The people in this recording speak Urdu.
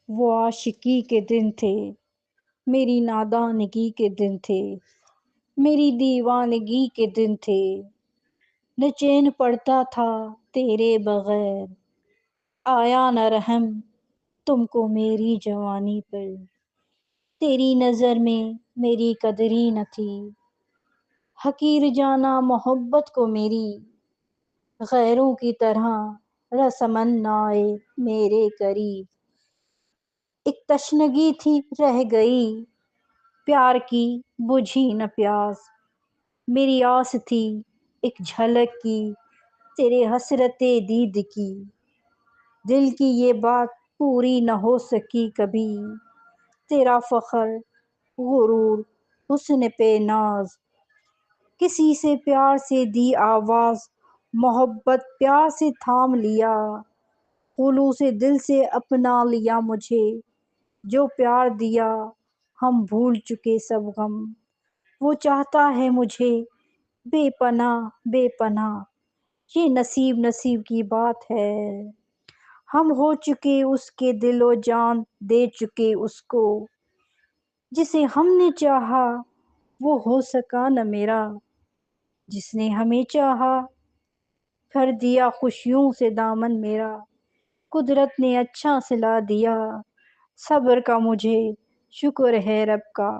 وہ عاشقی کے دن تھے، میری نادانگی کے دن تھے، میری دیوانگی کے دن تھے، نہ چین پڑتا تھا تیرے بغیر، آیا نہ رحم تم کو میری جوانی پر، تیری نظر میں میری قدری نہ تھی، حقیر جانا محبت کو میری، غیروں کی طرح رسمن نہ آئے میرے قریب، ایک تشنگی تھی رہ گئی پیار کی بجھی نہ پیاس، میری آس تھی ایک جھلک کی تیرے حسرت دید کی، دل کی یہ بات پوری نہ ہو سکی کبھی، تیرا فخر غرور حسن پہ ناز، کسی سے پیار سے دی آواز، محبت پیار سے تھام لیا، خلوص دل سے اپنا لیا مجھے، جو پیار دیا ہم بھول چکے سب غم، وہ چاہتا ہے مجھے بے پناہ بے پناہ، یہ نصیب نصیب کی بات ہے، ہم ہو چکے اس کے دل و جان دے چکے اس کو، جسے ہم نے چاہا وہ ہو سکا نہ میرا، جس نے ہمیں چاہا بھر دیا خوشیوں سے دامن میرا، قدرت نے اچھا سلا دیا، صبر کا مجھے شکر ہے رب کا۔